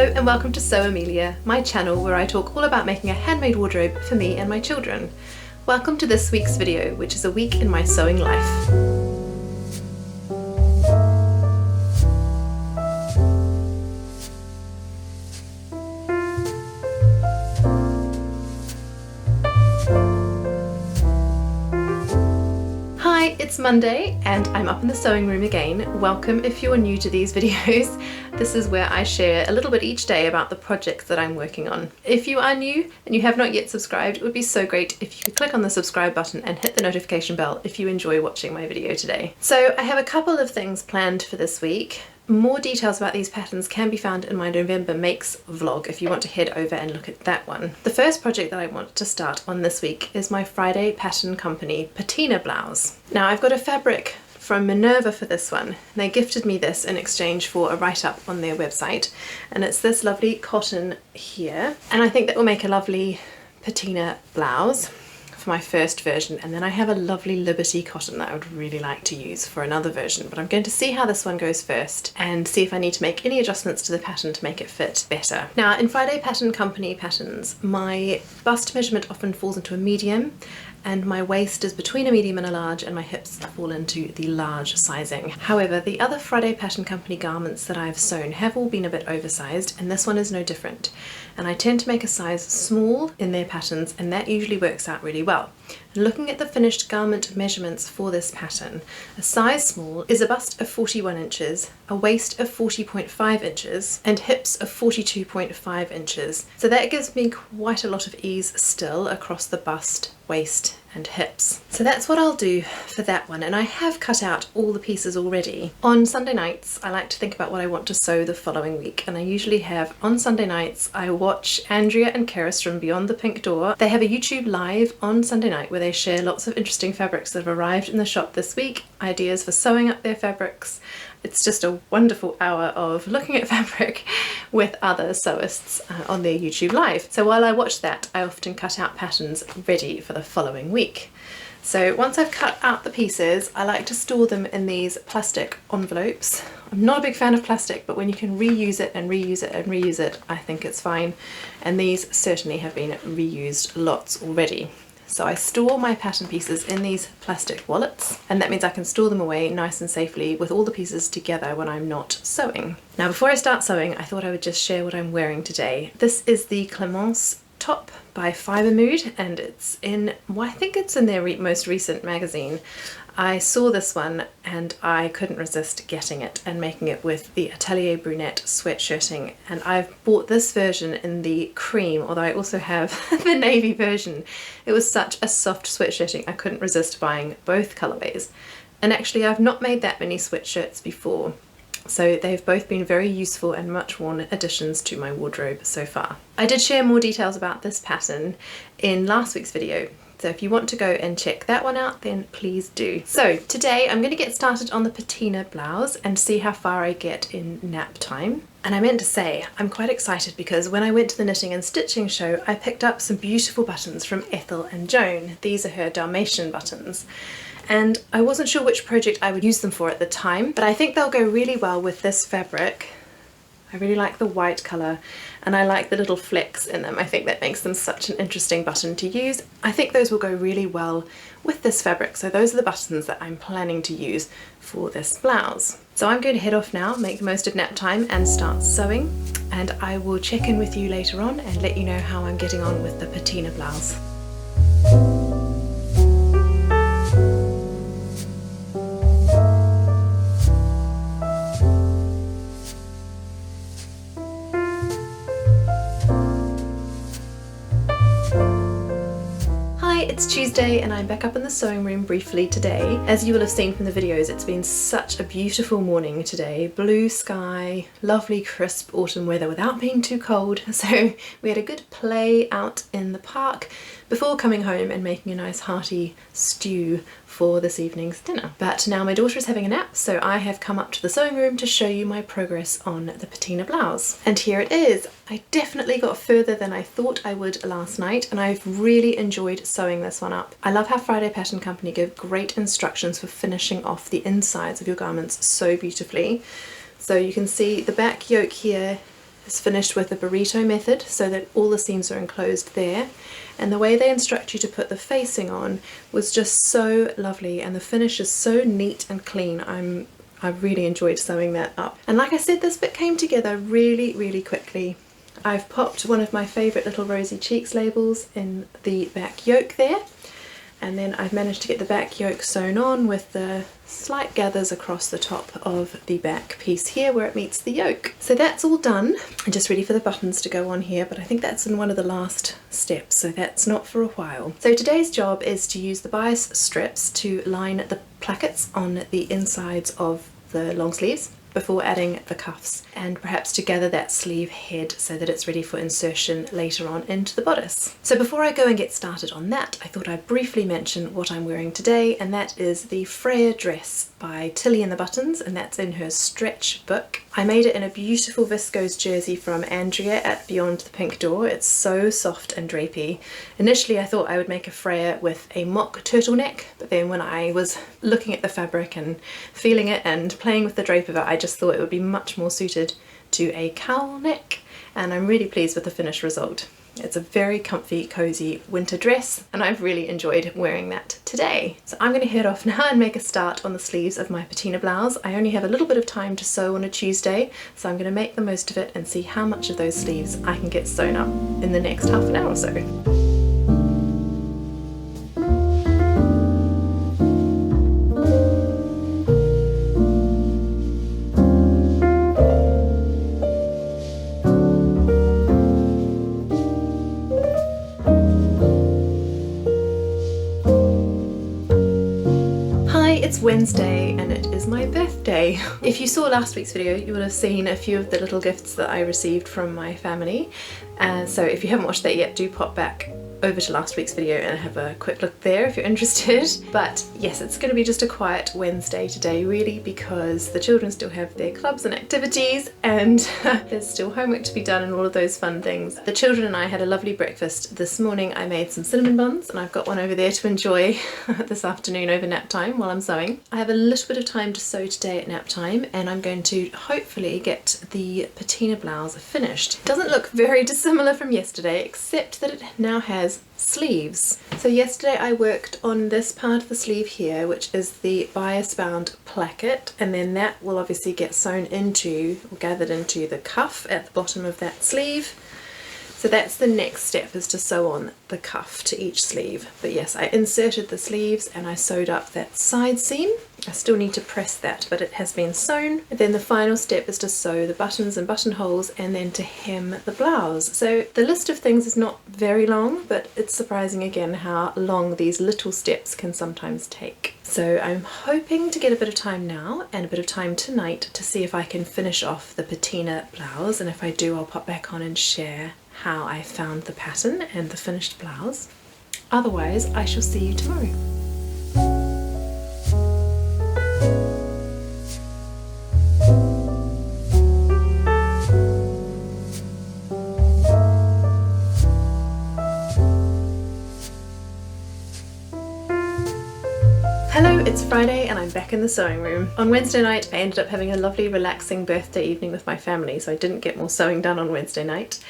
Hello and welcome to Sew Amelia, my channel where I talk all about making a handmade wardrobe for me and my children. Welcome to this week's video, which is a week in my sewing life. Hi, it's Monday and I'm up in the sewing room again. Welcome if you're new to these videos. This is where I share a little bit each day about the projects that I'm working on. If you are new and you have not yet subscribed, it would be so great if you could click on the subscribe button and hit the notification bell if you enjoy watching my video today. So I have a couple of things planned for this week. More details about these patterns can be found in my November Makes vlog if you want to head over and look at that one. The first project that I want to start on this week is my Friday Pattern Company patina blouse. Now I've got a fabric from Minerva for this one. They gifted me this in exchange for a write-up on their website, and it's this lovely cotton here, and I think that will make a lovely patina blouse for my first version. And then I have a lovely Liberty cotton that I would really like to use for another version, but I'm going to see how this one goes first and see if I need to make any adjustments to the pattern to make it fit better. Now in Friday Pattern Company patterns, my bust measurement often falls into a medium, and my waist is between a medium and a large, and my hips fall into the large sizing. However, the other Friday Pattern Company garments that I've sewn have all been a bit oversized, and this one is no different. And I tend to make a size small in their patterns, and that usually works out really well. And looking at the finished garment measurements for this pattern, a size small is a bust of 41 inches, a waist of 40.5 inches, and hips of 42.5 inches. So that gives me quite a lot of ease still across the bust, waist and hips. So that's what I'll do for that one, and I have cut out all the pieces already. On Sunday nights I like to think about what I want to sew the following week, and I usually have on Sunday nights I watch Andrea and Keris from Beyond the Pink Door. They have a YouTube live on Sunday night where they share lots of interesting fabrics that have arrived in the shop this week, ideas for sewing up their fabrics. It's just a wonderful hour of looking at fabric with other sewists on their YouTube live. So while I watch that, I often cut out patterns ready for the following week. So once I've cut out the pieces, I like to store them in these plastic envelopes. I'm not a big fan of plastic, but when you can reuse it and reuse it and reuse it, I think it's fine. And these certainly have been reused lots already. So I store my pattern pieces in these plastic wallets, and that means I can store them away nice and safely with all the pieces together when I'm not sewing. Now before I start sewing, I thought I would just share what I'm wearing today. This is the Clemence top by Fibre Mood, and it's in, well, I think it's in their most recent magazine. I saw this one and I couldn't resist getting it and making it with the Atelier Brunette sweatshirting, and I've bought this version in the cream, although I also have the navy version. It was such a soft sweatshirting, I couldn't resist buying both colourways. And actually I've not made that many sweatshirts before, so they've both been very useful and much worn additions to my wardrobe so far. I did share more details about this pattern in last week's video, so if you want to go and check that one out, then please do. So today I'm going to get started on the patina blouse and see how far I get in nap time. And I meant to say, I'm quite excited because when I went to the knitting and stitching show, I picked up some beautiful buttons from Ethel and Joan. These are her Dalmatian buttons. And I wasn't sure which project I would use them for at the time, but I think they'll go really well with this fabric. I really like the white colour, and I like the little flecks in them. I think that makes them such an interesting button to use. I think those will go really well with this fabric, so those are the buttons that I'm planning to use for this blouse. So I'm going to head off now, make the most of nap time and start sewing, and I will check in with you later on and let you know how I'm getting on with the patina blouse. It's Tuesday and I'm back up in the sewing room briefly today. As you will have seen from the videos, it's been such a beautiful morning today. Blue sky, lovely crisp autumn weather without being too cold. So we had a good play out in the park before coming home and making a nice hearty stew for this evening's dinner. But now my daughter is having a nap, so I have come up to the sewing room to show you my progress on the patina blouse. And here it is. I definitely got further than I thought I would last night, and I've really enjoyed sewing this one up. I love how Friday Pattern Company give great instructions for finishing off the insides of your garments so beautifully. So you can see the back yoke here is finished with the burrito method so that all the seams are enclosed there, and the way they instruct you to put the facing on was just so lovely, and the finish is so neat and clean. I really enjoyed sewing that up, and like I said, this bit came together really quickly. I've popped one of my favourite little rosy cheeks labels in the back yoke there, and then I've managed to get the back yoke sewn on with the slight gathers across the top of the back piece here where it meets the yoke. So that's all done. I'm just ready for the buttons to go on here, but I think that's in one of the last steps, so that's not for a while. So today's job is to use the bias strips to line the plackets on the insides of the long sleeves before adding the cuffs, and perhaps to gather that sleeve head so that it's ready for insertion later on into the bodice. So before I go and get started on that, I thought I'd briefly mention what I'm wearing today, and that is the Freya dress by Tilly and the Buttons, and that's in her stretch book. I made it in a beautiful viscose jersey from Andrea at Beyond the Pink Door. It's so soft and drapey. Initially I thought I would make a Freya with a mock turtleneck, but then when I was looking at the fabric and feeling it and playing with the drape of it, I just thought it would be much more suited to a cowl neck, and I'm really pleased with the finished result. It's a very comfy, cozy winter dress, and I've really enjoyed wearing that today. So I'm going to head off now and make a start on the sleeves of my patina blouse. I only have a little bit of time to sew on a Tuesday, so I'm going to make the most of it and see how much of those sleeves I can get sewn up in the next half an hour or so. It's Wednesday and it is my birthday. If you saw last week's video, you would have seen a few of the little gifts that I received from my family. So if you haven't watched that yet, do pop back over to last week's video and have a quick look there if you're interested. But yes, it's going to be just a quiet Wednesday today really, because the children still have their clubs and activities, and there's still homework to be done and all of those fun things. The children and I had a lovely breakfast this morning. I made some cinnamon buns and I've got one over there to enjoy this afternoon over nap time while I'm sewing. I have a little bit of time to sew today at nap time, and I'm going to hopefully get the patina blouse finished. It doesn't look very dissimilar from yesterday, except that it now has sleeves. So yesterday I worked on this part of the sleeve here, which is the bias bound placket, and then that will obviously get sewn into or gathered into the cuff at the bottom of that sleeve. So that's the next step, is to sew on the cuff to each sleeve. But yes, I inserted the sleeves and I sewed up that side seam. I still need to press that, but it has been sewn. And then the final step is to sew the buttons and buttonholes and then to hem the blouse. So the list of things is not very long, but it's surprising again how long these little steps can sometimes take. So I'm hoping to get a bit of time now and a bit of time tonight to see if I can finish off the patina blouse, and if I do, I'll pop back on and share how I found the pattern and the finished blouse. Otherwise, I shall see you tomorrow. Hello, it's Friday and I'm back in the sewing room. On Wednesday night I ended up having a lovely relaxing birthday evening with my family, so I didn't get more sewing done on Wednesday night.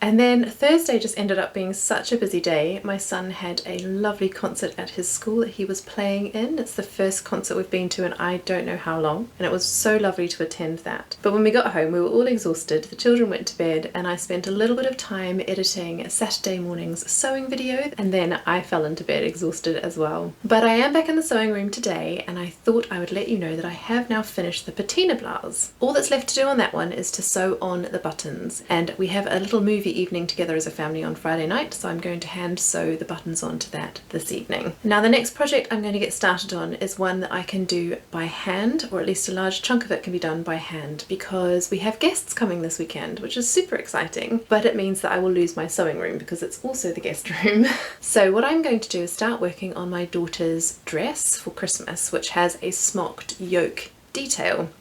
And then Thursday just ended up being such a busy day. My son had a lovely concert at his school that he was playing in. It's the first concert we've been to in I don't know how long, and it was so lovely to attend that. But when we got home we were all exhausted, the children went to bed, and I spent a little bit of time editing Saturday morning's sewing video, and then I fell into bed exhausted as well. But I am back in the sewing room today, and I thought I would let you know that I have now finished the patina blouse. All that's left to do on that one is to sew on the buttons, and we have a little movie evening together as a family on Friday night, so I'm going to hand sew the buttons onto that this evening. Now the next project I'm going to get started on is one that I can do by hand, or at least a large chunk of it can be done by hand, because we have guests coming this weekend, which is super exciting, but it means that I will lose my sewing room because it's also the guest room. So what I'm going to do is start working on my daughter's dress for Christmas, which has a smocked yoke detail.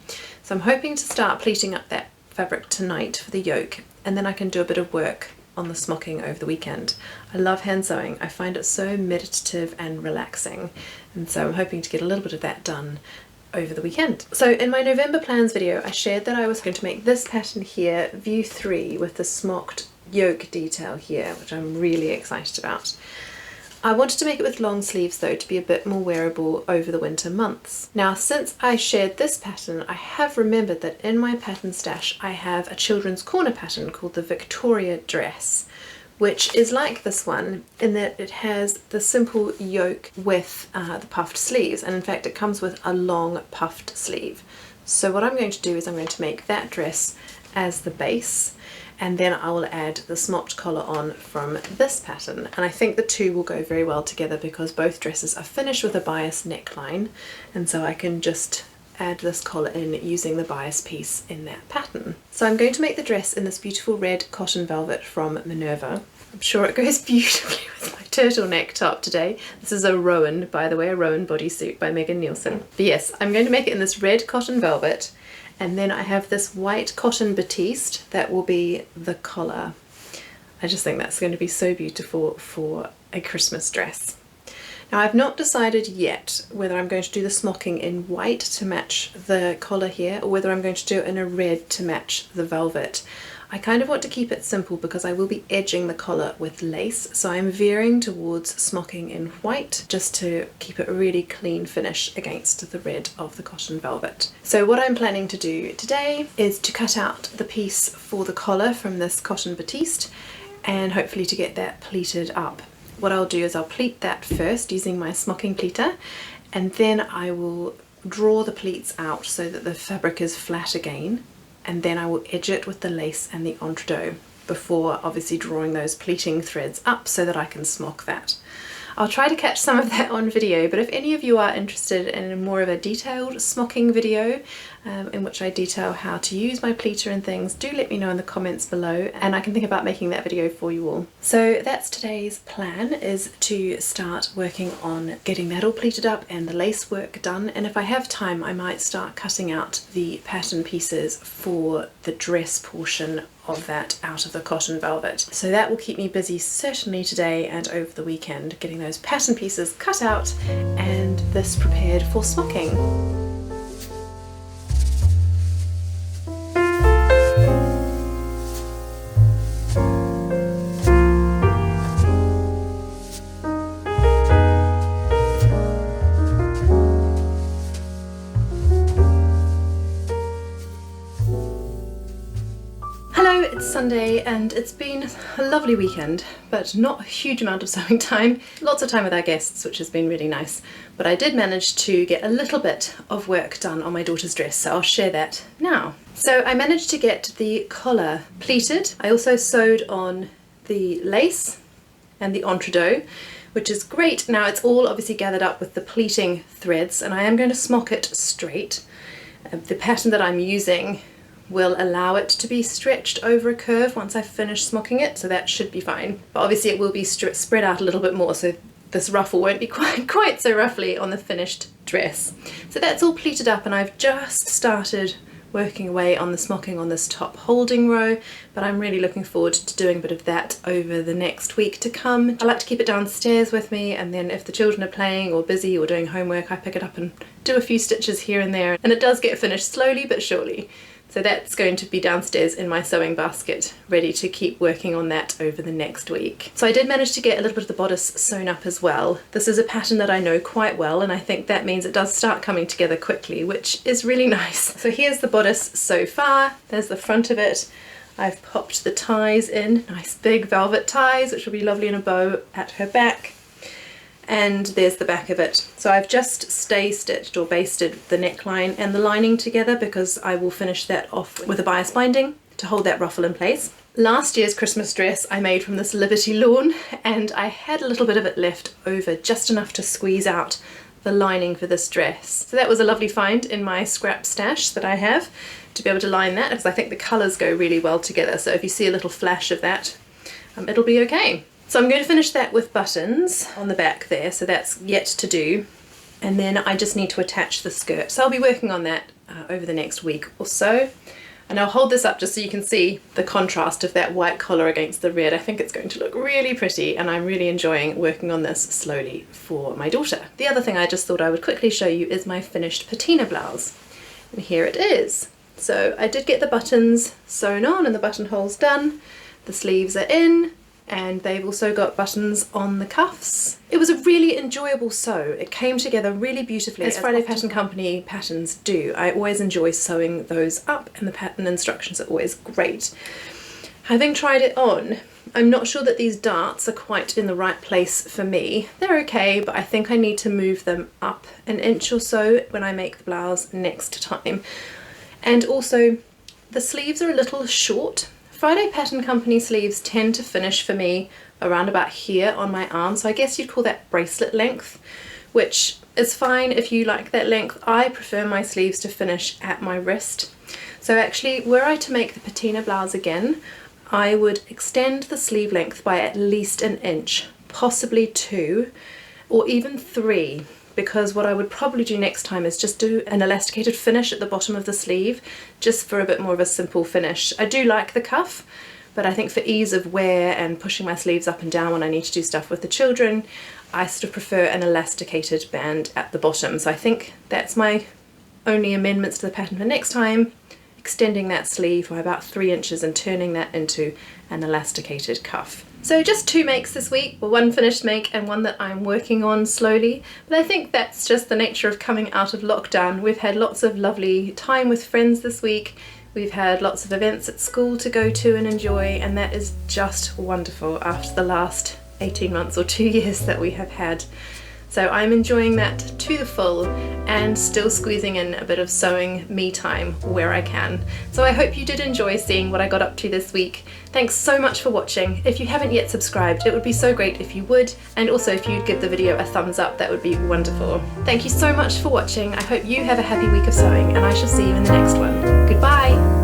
So I'm hoping to start pleating up that fabric tonight for the yoke, and then I can do a bit of work on the smocking over the weekend. I love hand sewing. I find it so meditative and relaxing, and so I'm hoping to get a little bit of that done over the weekend. So in my November plans video, I shared that I was going to make this pattern here, view 3, with the smocked yoke detail here, which I'm really excited about. I wanted to make it with long sleeves though, to be a bit more wearable over the winter months. Now, since I shared this pattern, I have remembered that in my pattern stash I have a children's corner pattern called the Victoria dress, which is like this one in that it has the simple yoke with the puffed sleeves, and in fact it comes with a long puffed sleeve. So what I'm going to do is I'm going to make that dress as the base, and then I will add the smocked collar on from this pattern. And I think the two will go very well together because both dresses are finished with a bias neckline, and so I can just add this collar in using the bias piece in that pattern. So I'm going to make the dress in this beautiful red cotton velvet from Minerva. I'm sure it goes beautifully with my turtleneck top today. This is a Rowan, by the way, a Rowan bodysuit by Megan Nielsen. But yes, I'm going to make it in this red cotton velvet, and then I have this white cotton batiste that will be the collar. I just think that's going to be so beautiful for a Christmas dress. Now, I've not decided yet whether I'm going to do the smocking in white to match the collar here, or whether I'm going to do it in a red to match the velvet. I kind of want to keep it simple because I will be edging the collar with lace, so I'm veering towards smocking in white just to keep it a really clean finish against the red of the cotton velvet. So what I'm planning to do today is to cut out the piece for the collar from this cotton batiste and hopefully to get that pleated up. What I'll do is I'll pleat that first using my smocking pleater, and then I will draw the pleats out so that the fabric is flat again, and then I will edge it with the lace and the entredeaux before obviously drawing those pleating threads up so that I can smock that. I'll try to catch some of that on video, but if any of you are interested in more of a detailed smocking video in which I detail how to use my pleater and things, do let me know in the comments below and I can think about making that video for you all. So that's today's plan, is to start working on getting that all pleated up and the lace work done, and if I have time I might start cutting out the pattern pieces for the dress portion of that out of the cotton velvet. So that will keep me busy certainly today and over the weekend, getting those pattern pieces cut out and this prepared for smocking. It's Sunday and it's been a lovely weekend, but not a huge amount of sewing time. Lots of time with our guests, which has been really nice. But I did manage to get a little bit of work done on my daughter's dress, so I'll share that now. So I managed to get the collar pleated. I also sewed on the lace and the entredeaux, which is great. Now it's all obviously gathered up with the pleating threads, and I am going to smock it straight. The pattern that I'm using will allow it to be stretched over a curve once I've finished smocking it, so that should be fine. But obviously it will be spread out a little bit more, so this ruffle won't be quite so ruffly on the finished dress. So that's all pleated up, and I've just started working away on the smocking on this top holding row, but I'm really looking forward to doing a bit of that over the next week to come. I like to keep it downstairs with me, and then if the children are playing or busy or doing homework, I pick it up and do a few stitches here and there, and it does get finished slowly but surely. So that's going to be downstairs in my sewing basket, ready to keep working on that over the next week. So I did manage to get a little bit of the bodice sewn up as well. This is a pattern that I know quite well, and I think that means it does start coming together quickly, which is really nice. So here's the bodice so far. There's the front of it. I've popped the ties in, nice big velvet ties, which will be lovely in a bow at her back. And there's the back of it. So I've just stay stitched or basted the neckline and the lining together because I will finish that off with a bias binding to hold that ruffle in place. Last year's Christmas dress I made from this Liberty lawn, and I had a little bit of it left over, just enough to squeeze out the lining for this dress. So that was a lovely find in my scrap stash that I have to be able to line that, because I think the colours go really well together. So if you see a little flash of that, it'll be okay. So I'm going to finish that with buttons on the back there, so that's yet to do. And then I just need to attach the skirt. So I'll be working on that over the next week or so. And I'll hold this up just so you can see the contrast of that white collar against the red. I think it's going to look really pretty, and I'm really enjoying working on this slowly for my daughter. The other thing I just thought I would quickly show you is my finished patina blouse. And here it is. So I did get the buttons sewn on and the buttonholes done. The sleeves are in, and they've also got buttons on the cuffs. It was a really enjoyable sew. It came together really beautifully, as Friday Pattern Company patterns do. I always enjoy sewing those up, and the pattern instructions are always great. Having tried it on, I'm not sure that these darts are quite in the right place for me. They're okay, but I think I need to move them up an inch or so when I make the blouse next time. And also, the sleeves are a little short. Friday Pattern Company sleeves tend to finish for me around about here on my arm, so I guess you'd call that bracelet length, which is fine if you like that length. I prefer my sleeves to finish at my wrist. So actually, were I to make the patina blouse again, I would extend the sleeve length by at least an inch, possibly 2 or even 3. Because what I would probably do next time is just do an elasticated finish at the bottom of the sleeve, just for a bit more of a simple finish. I do like the cuff, but I think for ease of wear and pushing my sleeves up and down when I need to do stuff with the children, I sort of prefer an elasticated band at the bottom. So I think that's my only amendments to the pattern for next time, extending that sleeve by about 3 inches and turning that into an elasticated cuff. So just 2 makes this week, well, 1 finished make and 1 that I'm working on slowly, but I think that's just the nature of coming out of lockdown. We've had lots of lovely time with friends this week, we've had lots of events at school to go to and enjoy, and that is just wonderful after the last 18 months or 2 years that we have had. So I'm enjoying that to the full and still squeezing in a bit of sewing me time where I can. So I hope you did enjoy seeing what I got up to this week. Thanks so much for watching. If you haven't yet subscribed, it would be so great if you would, and also if you'd give the video a thumbs up, that would be wonderful. Thank you so much for watching. I hope you have a happy week of sewing, and I shall see you in the next one. Goodbye!